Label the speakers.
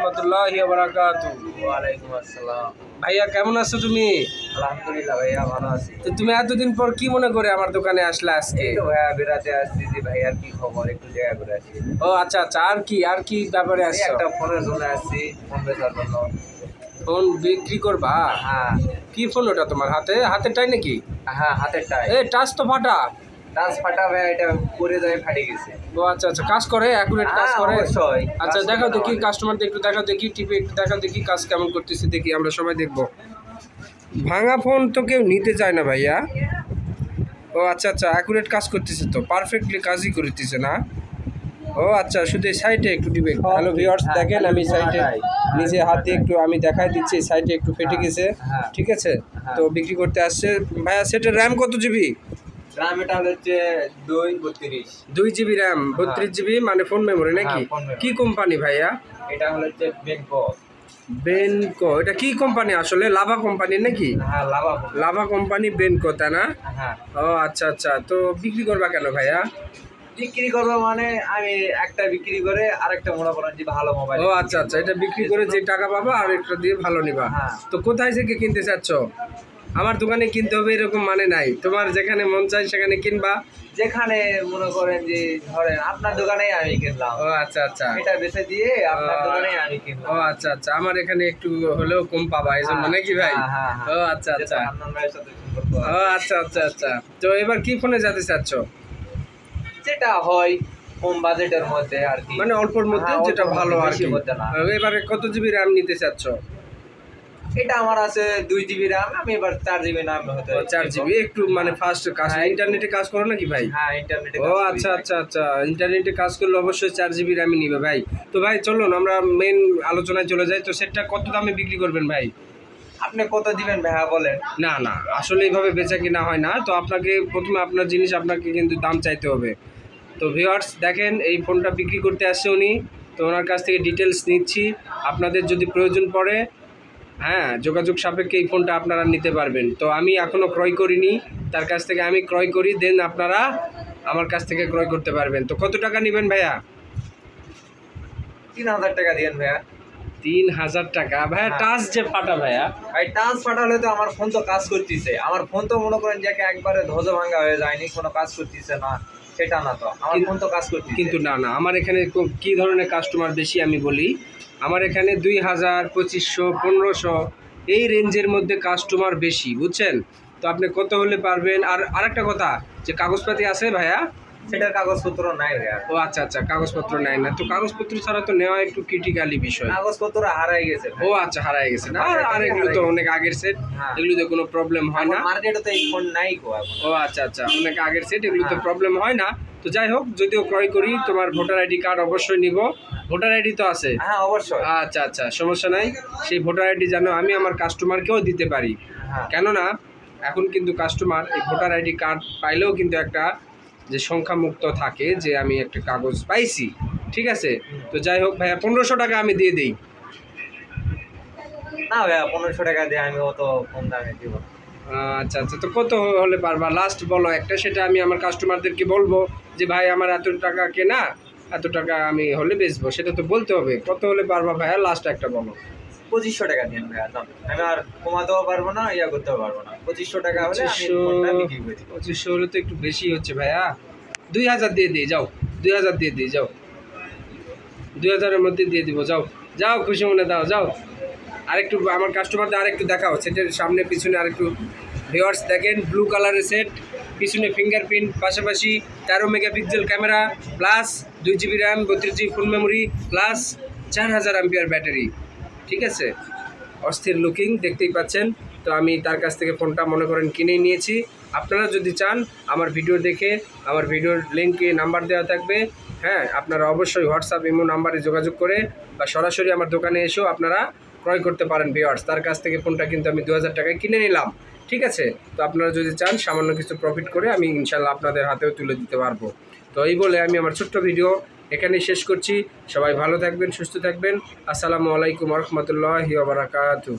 Speaker 1: রহমতুল্লাহি ওয়া বারাকাতুহু।
Speaker 2: ওয়ালাইকুম আসসালাম।
Speaker 1: ভাইয়া কেমন আছো তুমি?
Speaker 2: আলহামদুলিল্লাহ ভাইয়া ভালো আছি।
Speaker 1: তো তুমি এতদিন পর কি মনে করে আমার দোকানে আসলে আজকে?
Speaker 2: এই তো ভাইয়া বেড়াতে আসছি যে ভাইয়ার কি খবর একটু জায়গা করে আসি।
Speaker 1: ও আচ্ছা আচ্ছা, আর কি ব্যাপারে
Speaker 2: এই
Speaker 1: আসছো?
Speaker 2: একটা ফোনের জন্য আসছি, ফোন বেচার জন্য।
Speaker 1: ফোন বিক্রি করবা?
Speaker 2: হ্যাঁ
Speaker 1: কি ফোন ওটা তোমার হাতেরটাই নাকি?
Speaker 2: হ্যাঁ, হাতেরটাই।
Speaker 1: এ টাচ তো ফাটা।
Speaker 2: টাচ ফাটা ভাইয়া, এটা পরে যায় ফাটে গেছে।
Speaker 1: ও আচ্ছা আচ্ছা, কাজ করে অ্যাকুরেট কাজ করে?
Speaker 2: অবশ্যই।
Speaker 1: আচ্ছা দেখাও দেখি, কাস্টমারদের একটু দেখাও দেখি, টিপে একটু দেখাও দেখি কাজ কেমন করতেছে দেখি, আমরা সবাই দেখবো। ভাঙা ফোন তো কেউ নিতে চায় না ভাইয়া। ও আচ্ছা আচ্ছা, অ্যাকুরেট কাজ করতেছে তো, পারফেক্টলি কাজই করতেছে না? ও আচ্ছা, শুধু এই সাইডে একটু দিবে। হ্যালো ভিউয়ার্স, দেখেন আমি সাইডে নিজে হাতে একটু আমি দেখাই দিচ্ছি, সাইডে একটু ফেটে গেছে। ঠিক আছে, তো বিক্রি করতে আসছে ভাইয়া। সেটার র্যাম কত জিবি?
Speaker 2: RAM এটা হচ্ছে 2
Speaker 1: GB র্যাম, 32 GB, মানে ফোন মেমোরি নাকি? কি কোম্পানি ভাইয়া?
Speaker 2: এটা হচ্ছে
Speaker 1: বেনকো। এটা কি কোম্পানি আসলে? লাভা কোম্পানি নাকি?
Speaker 2: হ্যাঁ,
Speaker 1: লাভা কোম্পানি, বেনকো, তাই না?
Speaker 2: হ্যাঁ।
Speaker 1: ও আচ্ছা আচ্ছা, তো বিক্রি করবা কেন ভাইয়া?
Speaker 2: বিক্রি করবো মানে আমি একটা বিক্রি করে আরেকটা মনে করেন যে ভালো মোবাইল।
Speaker 1: ও আচ্ছা আচ্ছা, এটা বিক্রি করে যে টাকা পাবা আর একটা দিয়ে ভালো নিবা।
Speaker 2: হ্যাঁ।
Speaker 1: তো কোথায় থেকে কিনতে চাচ্ছ? আমার দোকানে কিনতে হবে এরকম মানে নাই, তোমার যেখানে মন চায় সেখানে কিনবা।
Speaker 2: যেখানে মনে করেন যে ধরেন আপনার দোকানেই আমি কিনলাম।
Speaker 1: ও আচ্ছা আচ্ছা,
Speaker 2: এটা বেচে দিয়ে আপনার দোকানেই আমি কিনলাম।
Speaker 1: ও আচ্ছা আচ্ছা, আমার এখানে একটু হলেও কম পাবা এই জন্য নাকি ভাই? ও আচ্ছা আচ্ছা,
Speaker 2: আপনার ভাইয়ের সাথে সম্পর্ক।
Speaker 1: ও আচ্ছা আচ্ছা আচ্ছা, তো এবার কি ফোনে যেতে চাচ্ছ?
Speaker 2: যেটা হয় কম বাজেটের মধ্যে আর কি,
Speaker 1: মানে অল্পর মধ্যে যেটা ভালো আর কি। এবারে কত জিবি র্যাম নিতে চাচ্ছ?
Speaker 2: এটা আমার আছে 2 GB RAM, আমি এবার 4 GB RAM হতে
Speaker 1: 4 GB, একটু মানে ফাস্ট কাজ। ইন্টারনেটে কাজ করো নাকি ভাই?
Speaker 2: হ্যাঁ, ইন্টারনেটে।
Speaker 1: ও আচ্ছা আচ্ছা আচ্ছা, ইন্টারনেটে কাজ করলে অবশ্যই 4 GB র্যাম নিবে ভাই। তো ভাই চলুন আমরা মেন আলোচনায় চলে যাই। তো সেটা কত দামে বিক্রি করবেন ভাই?
Speaker 2: আপনি কত দিবেন ভাইয়া বলেন।
Speaker 1: না না, আসলে এইভাবে বেচা কিনা হয় না, তো আপনাকে প্রথমে আপনার জিনিস আপনাকে কিন্তু দাম চাইতে হবে। তো ভিউয়ার্স দেখেন, এই ফোনটা বিক্রি করতে আসছে উনি, তো ওনার কাছ থেকে ডিটেলস নিচ্ছি। আপনাদের যদি প্রয়োজন পড়ে, হ্যাঁ, যোগাযোগ সাপেক্ষে এই ফোনটা আপনারা নিতে পারবেন। তো আমি এখনও ক্রয় করিনি, তার কাছ থেকে আমি ক্রয় করি, দেন আপনারা আমার কাছ থেকে ক্রয় করতে পারবেন। তো কত টাকা নেবেন ভাইয়া?
Speaker 2: 3000 টাকা দিয়েন ভাইয়া।
Speaker 1: 3000 টাকা ভাইয়া? টাচ যে ফাটা ভাইয়া।
Speaker 2: ভাই টাচ ফাটালে তো আমার ফোন তো কাজ করতেছে, আমার ফোন তো মনে করেন যে একবারে ধ্বজা ভাঙা হয়ে যায়নি, কোনো কাজ করতেছে না সেটা না, তো আমার ফোন তো কাজ করতেছে।
Speaker 1: কিন্তু না না, আমার এখানে কি ধরনের কাস্টমার বেশি আমি বলি, আমার এখানে 2000, 2500, 1500 এই রেঞ্জের মধ্যে কাস্টমার বেশি, বুঝছেন? তো আপনি কত হলে পারবেন? আর আরেকটা কথা, যে কাগজপাতি আছে ভাইয়া?
Speaker 2: সেটার কাগজপত্র নাই ভাইয়া।
Speaker 1: ও আচ্ছা আচ্ছা, কাগজপত্র নাই না, তো কাগজপত্র ছাড়া তো নেওয়া একটু ক্রিটিক্যালি বিষয়।
Speaker 2: কাগজপত্র হারাই গেছে।
Speaker 1: ও আচ্ছা, হারাই গেছে না? আর এগুলো তো অনেক আগের সেট, এগুলোতে কোনো প্রবলেম হয় না।
Speaker 2: মার্কেটে তো এই ফোন নাই গো।
Speaker 1: ও আচ্ছা আচ্ছা, অনেক আগের সেট, এগুলোতে প্রবলেম হয় না। তো যাই হোক, যদিও ক্রয় করি, তোমার ভোটার আইডি কার্ড অবশ্যই নিব। ভোটার আইডি তো আছে?
Speaker 2: হ্যাঁ অবশ্যই।
Speaker 1: আচ্ছা আচ্ছা, সমস্যা নাই। সেই ভোটার আইডি যেন আমি আমার কাস্টমারকেও দিতে পারি, কেননা এখন কিন্তু কাস্টমার এই ভোটার আইডি কার্ড পাইলেও কিন্তু একটা যে সংখ্যামুক্ত থাকে যে আমি একটা কাগজ পাইছি, ঠিক আছে? তো যাই হোক ভাইয়া, 1500 টাকা আমি দিয়ে দিই।
Speaker 2: না ভাইয়া, 1500 টাকা দিয়ে আমি অত কম দামে দিব।
Speaker 1: আচ্ছা আচ্ছা, তো কত হলে পারবা লাস্ট বলো একটা, সেটা আমি আমার কাস্টমারদেরকে বলবো যে ভাই আমার এত টাকা কেনা, এত টাকা আমি হলে বেচবো, সেটা তো বলতে হবে। কত হলে পারবা ভাইয়া, লাস্ট একটা বলো।
Speaker 2: 2500 টাকা দিন ভাইয়া, আমি আর কমাতেও পারবো না, ইয়া করতেও পারবো না। 2500 টাকা হলে আমি ফোনটা বিক্রি করি।
Speaker 1: 2500 হলে তো একটু বেশি হচ্ছে ভাইয়া। 2000 দিয়ে দিই, যাও 2000 দিয়ে দিই, যাও 2000-এর মধ্যে দিয়ে দিব, যাও যাও, খুশি মনে দাও, যাও। আরেকটু আমার কাস্টমারদের আরেকটু দেখাও, সেটের সামনে পিছনে আরেকটু। ভিউয়ার্স দেখেন, ব্লু কালারের সেট, পিছনে ফিঙ্গারপ্রিন্ট, পাশাপাশি 13 megapixel camera, plus 2 GB RAM, 32 GB ফুল মেমোরি, প্লাস 4000 অ্যাম্পিয়ার ব্যাটারি, ঠিক আছে? অস্থির লুকিং, দেখতেই পাচ্ছেন। তো আমি তার কাছ থেকে ফোনটা মনে করেন কিনেই নিয়েছি। আপনারা যদি চান, আমার ভিডিও দেখে, আমার ভিডিওর লিঙ্কে নাম্বার দেওয়া থাকবে, হ্যাঁ, আপনারা অবশ্যই হোয়াটসঅ্যাপ ইমো নাম্বারে যোগাযোগ করে বা সরাসরি আমার দোকানে এসেও আপনারা ক্রয় করতে পারেন। ভিউয়ার্স, তার কাছ থেকে ফোনটা কিন্তু আমি 2000 টাকায় কিনে নিলাম, ঠিক আছে? তো আপনারা যদি চান, সামান্য কিছু প্রফিট করে আমি ইনশাল্লাহ আপনাদের হাতেও তুলে দিতে পারবো। তো এই বলে আমি আমার ছোট্ট ভিডিও এখানেই শেষ করছি। সবাই ভালো থাকবেন, সুস্থ থাকবেন। আসসালামু আলাইকুম ওয়া রাহমাতুল্লাহি ওয়া বারাকাতুহু।